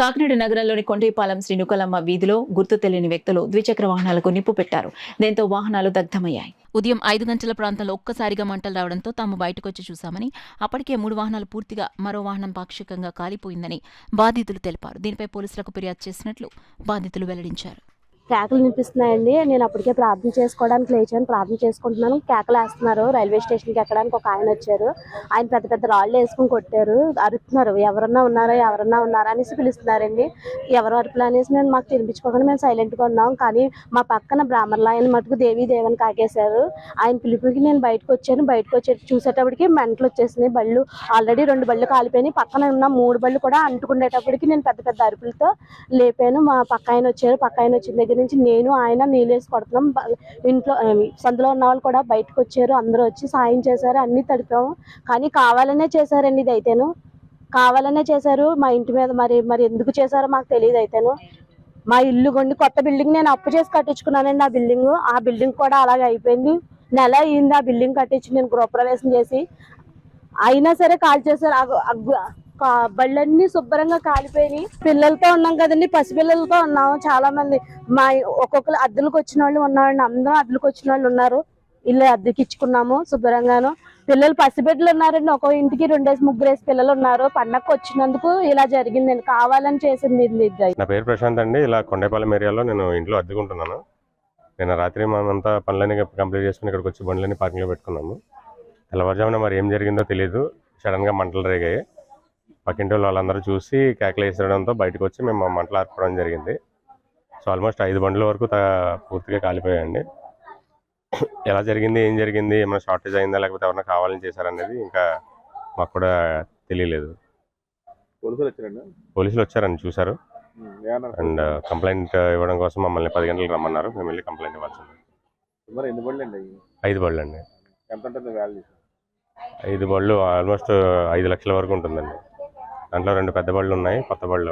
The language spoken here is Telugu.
కాకినాడ నగరంలోని కొండేపాలెం శ్రీనుకలమ్మ వీధిలో గుర్తు తెలియని వ్యక్తులు ద్విచక్ర వాహనాలకు నిప్పు పెట్టారు. దీంతో వాహనాలు దగ్ధమయ్యాయి. ఉదయం 5 గంటల ప్రాంతంలో ఒక్కసారిగా మంటలు రావడంతో తాము బయటకొచ్చి చూశామని, అప్పటికే 3 వాహనాలు పూర్తిగా, మరో వాహనం పాక్షికంగా కాలిపోయిందని బాధితులు తెలిపారు. దీనిపై పోలీసులకు ఫిర్యాదు చేసినట్లు బాధితులు వెల్లడించారు. కేకలు వినిపిస్తున్నాయండి. నేను అప్పటికే ప్రార్థన చేసుకోవడానికి లేచాను. ప్రార్థన చేసుకుంటున్నాను. కేకలు వేస్తున్నారు. రైల్వే స్టేషన్కి ఎక్కడానికి ఒక ఆయన వచ్చారు. ఆయన పెద్ద పెద్ద రాళ్ళు వేసుకుని కొట్టారు. అరుస్తున్నారు, ఎవరన్నా ఉన్నారా అనేసి పిలుస్తున్నారండి. ఎవరు అరుపులు అనేసి మేము మాకు తినిపించుకోకుండా మేము సైలెంట్గా ఉన్నాం. కానీ మా పక్కన బ్రాహ్మణులు ఆయన మటుకు దేవని కాకేశారు. ఆయన పిలుపుకి నేను బయటకు వచ్చాను. చూసేటప్పటికి మెంటలు వచ్చేసినాయి. బళ్ళు ఆల్రెడీ 2 బళ్ళు కాలిపోయినాయి. పక్కన ఉన్న 3 బళ్ళు కూడా అంటుకునేటప్పటికి నేను పెద్ద పెద్ద అరుపులతో లేపాను. మా పక్క ఆయన వచ్చారు. పక్క ఆయన వచ్చిన దగ్గర నుంచి నేను ఆయన నీళ్ళేసి కొడుతున్నాం. ఇంట్లో సందులో ఉన్న వాళ్ళు కూడా బయటకు వచ్చారు. అందరూ వచ్చి సాయం చేశారు. అన్ని తడిపాము. కానీ కావాలనే చేశారండి. ఇది అయితేను కావాలనే చేశారు. మా ఇంటి మీద మరి ఎందుకు చేశారో మాకు తెలియదు. అయితేను మా ఇల్లు కొండి కొత్త బిల్డింగ్ నేను అప్పు చేసి కట్టించుకున్నానండి. ఆ బిల్డింగ్ కూడా అలాగే అయిపోయింది. నెల అయింది ఆ బిల్డింగ్ కట్టించి నేను గృహప్రవేశం చేసి. అయినా సరే కాల్ చేశారు. బళ్ళన్నీ శుభ్రంగా కాలిపోయినాయి. పిల్లలతో ఉన్నాం కదండి, పసిపిల్లలతో ఉన్నాము. చాలా మంది ఒక్కొక్కరు అద్దెలకు వచ్చిన వాళ్ళు ఉన్నారండి. అందరూ అద్దెలకు వచ్చిన వాళ్ళు ఉన్నారు. ఇల్లు అద్దెకి ఇచ్చుకున్నాము శుభ్రంగాను. పిల్లలు పసిబిడ్డలు ఉన్నారండి. ఒక్కో ఇంటికి 2-3 పిల్లలు ఉన్నారు. పండగకు వచ్చినందుకు ఇలా జరిగిందండి. కావాలని చేసింది ఇది. నా పేరు ప్రశాంత్ అండి. ఇలా కొండేపాలెం ఏరియాలో నేను ఇంట్లో అద్దెకుంటున్నాను. నేను రాత్రి మనంతా పనులన్నీ కంప్లీట్ చేసుకుని ఇక్కడికి వచ్చి బండ్లన్నీ పార్కింగ్లో పెట్టుకున్నాము. తెల్లవారుజామున మరి ఏం జరిగిందో తెలియదు. సడన్గా మంటలు రేగాయి. పక్కింటి వాళ్ళందరూ చూసి కేకలు వేసడంతో బయటకు వచ్చి మేము మంటలు ఆర్పడం జరిగింది. సో ఆల్మోస్ట్ 5 బండ్ల వరకు పూర్తిగా కాలిపోయాయండి. ఎలా జరిగింది, ఏం జరిగింది, ఏమైనా షార్టేజ్ అయిందా లేకపోతే ఎవరైనా కావాలని చేశారనేది ఇంకా మాకు కూడా తెలియలేదు. పోలీసులు వచ్చారని చూశారు అండ్ కంప్లైంట్ ఇవ్వడం కోసం మమ్మల్ని 10 గంటలకు రమ్మన్నారు. మేము వెళ్ళి కంప్లైంట్ ఇవ్వాల్సింది. 5 బళ్ళు అండి. 5 బళ్ళు ఆల్మోస్ట్ 5 లక్షల వరకు ఉంటుందండి. దాంట్లో 2 పెద్ద బళ్ళు ఉన్నాయి, కొత్త బళ్ళు